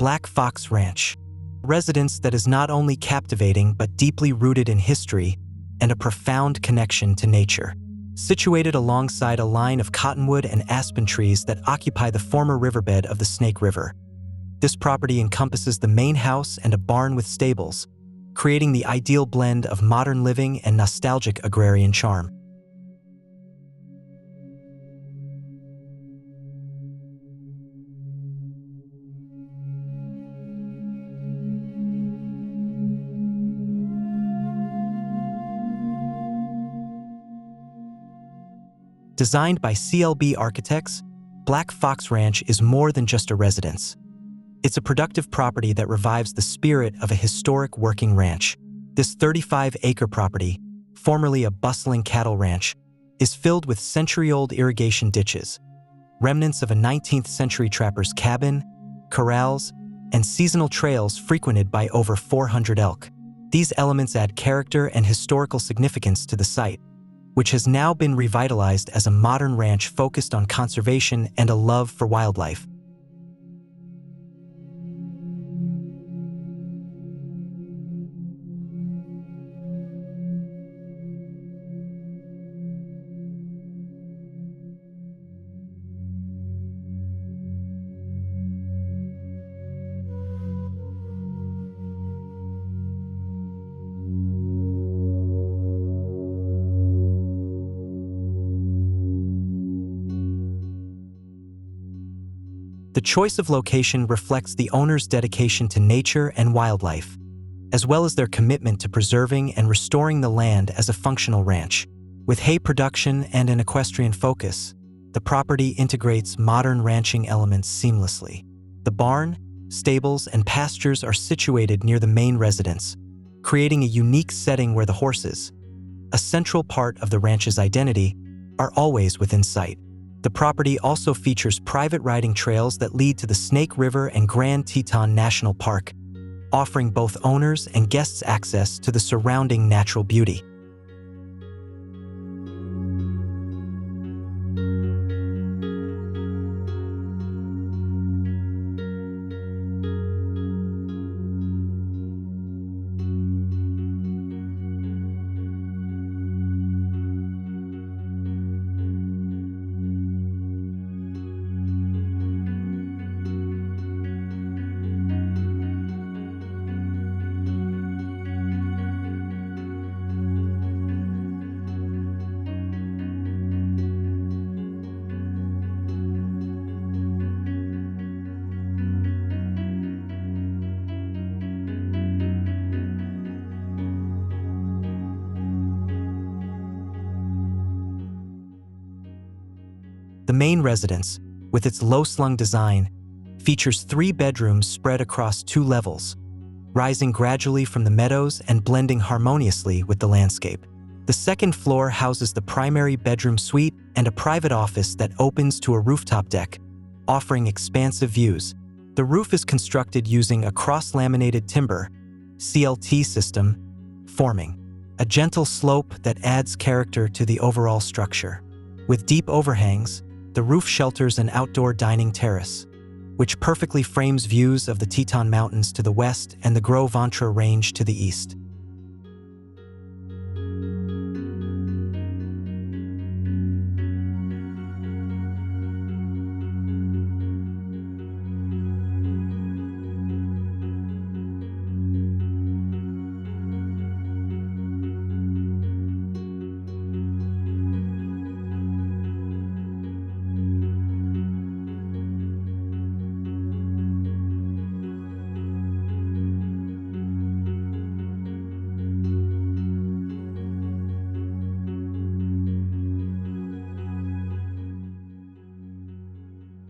Black Fox Ranch, a residence that is not only captivating but deeply rooted in history and a profound connection to nature. Situated alongside a line of cottonwood and aspen trees that occupy the former riverbed of the Snake River, this property encompasses the main house and a barn with stables, creating the ideal blend of modern living and nostalgic agrarian charm. Designed by CLB Architects, Black Fox Ranch is more than just a residence. It's a productive property that revives the spirit of a historic working ranch. This 35-acre property, formerly a bustling cattle ranch, is filled with century-old irrigation ditches, remnants of a 19th-century trapper's cabin, corrals, and seasonal trails frequented by over 400 elk. These elements add character and historical significance to the site, which has now been revitalized as a modern ranch focused on conservation and a love for wildlife. The choice of location reflects the owner's dedication to nature and wildlife, as well as their commitment to preserving and restoring the land as a functional ranch. With hay production and an equestrian focus, the property integrates modern ranching elements seamlessly. The barn, stables, and pastures are situated near the main residence, creating a unique setting where the horses, a central part of the ranch's identity, are always within sight. The property also features private riding trails that lead to the Snake River and Grand Teton National Park, offering both owners and guests access to the surrounding natural beauty. The main residence, with its low-slung design, features 3 bedrooms spread across 2 levels, rising gradually from the meadows and blending harmoniously with the landscape. The second floor houses the primary bedroom suite and a private office that opens to a rooftop deck, offering expansive views. The roof is constructed using a cross-laminated timber (CLT) system, forming a gentle slope that adds character to the overall structure. With deep overhangs, the roof shelters an outdoor dining terrace, which perfectly frames views of the Teton Mountains to the west and the Gros Ventre Range to the east.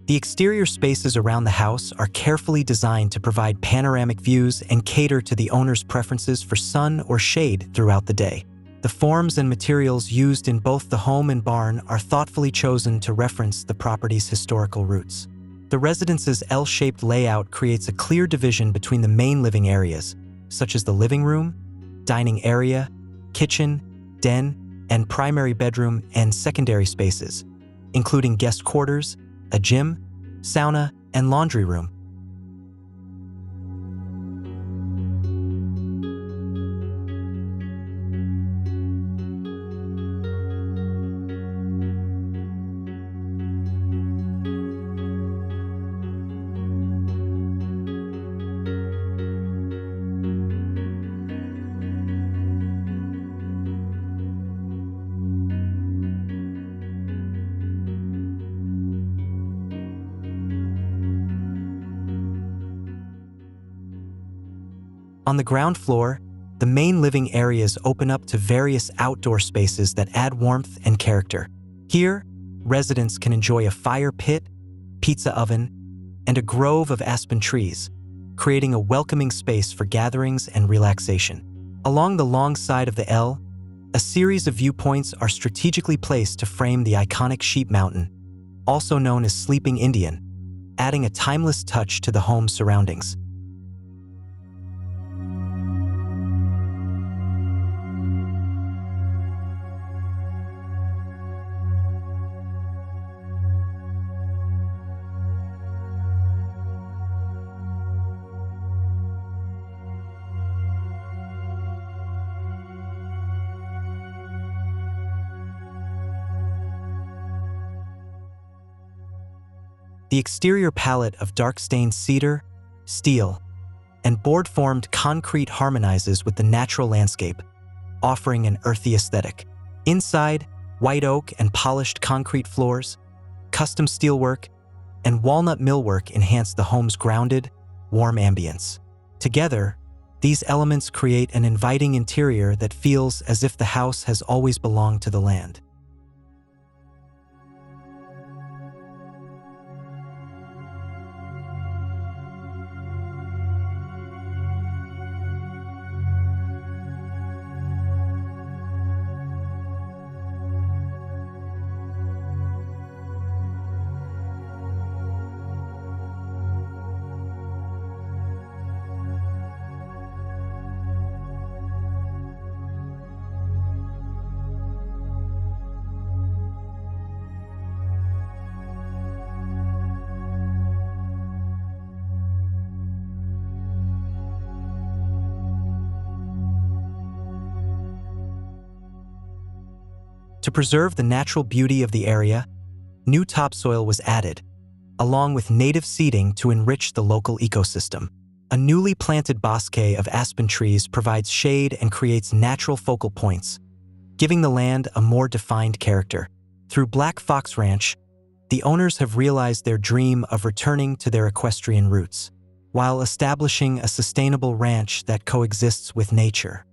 The exterior spaces around the house are carefully designed to provide panoramic views and cater to the owner's preferences for sun or shade throughout the day. The forms and materials used in both the home and barn are thoughtfully chosen to reference the property's historical roots. The residence's L-shaped layout creates a clear division between the main living areas, such as the living room, dining area, kitchen, den, and primary bedroom and secondary spaces, including guest quarters, a gym, sauna, and laundry room. On the ground floor, the main living areas open up to various outdoor spaces that add warmth and character. Here, residents can enjoy a fire pit, pizza oven, and a grove of aspen trees, creating a welcoming space for gatherings and relaxation. Along the long side of the L, a series of viewpoints are strategically placed to frame the iconic Sheep Mountain, also known as Sleeping Indian, adding a timeless touch to the home's surroundings. The exterior palette of dark-stained cedar, steel, and board-formed concrete harmonizes with the natural landscape, offering an earthy aesthetic. Inside, white oak and polished concrete floors, custom steelwork, and walnut millwork enhance the home's grounded, warm ambience. Together, these elements create an inviting interior that feels as if the house has always belonged to the land. To preserve the natural beauty of the area, new topsoil was added, along with native seeding to enrich the local ecosystem. A newly planted bosque of aspen trees provides shade and creates natural focal points, giving the land a more defined character. Through Black Fox Ranch, the owners have realized their dream of returning to their equestrian roots, while establishing a sustainable ranch that coexists with nature.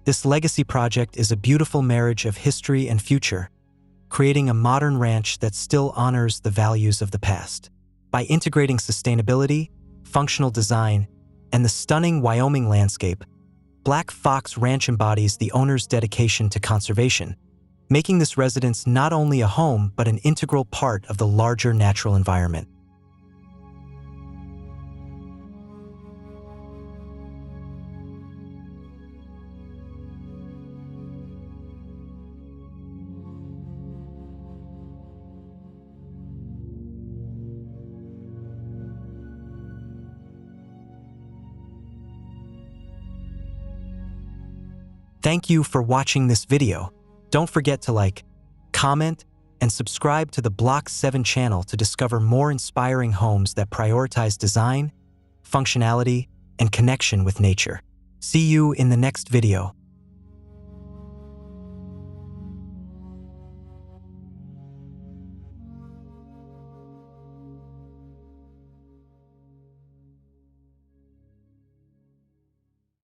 This legacy project is a beautiful marriage of history and future, creating a modern ranch that still honors the values of the past. By integrating sustainability, functional design, and the stunning Wyoming landscape, Black Fox Ranch embodies the owner's dedication to conservation, making this residence not only a home but an integral part of the larger natural environment. Thank you for watching this video. Don't forget to like, comment, and subscribe to the Block 7 channel to discover more inspiring homes that prioritize design, functionality, and connection with nature. See you in the next video.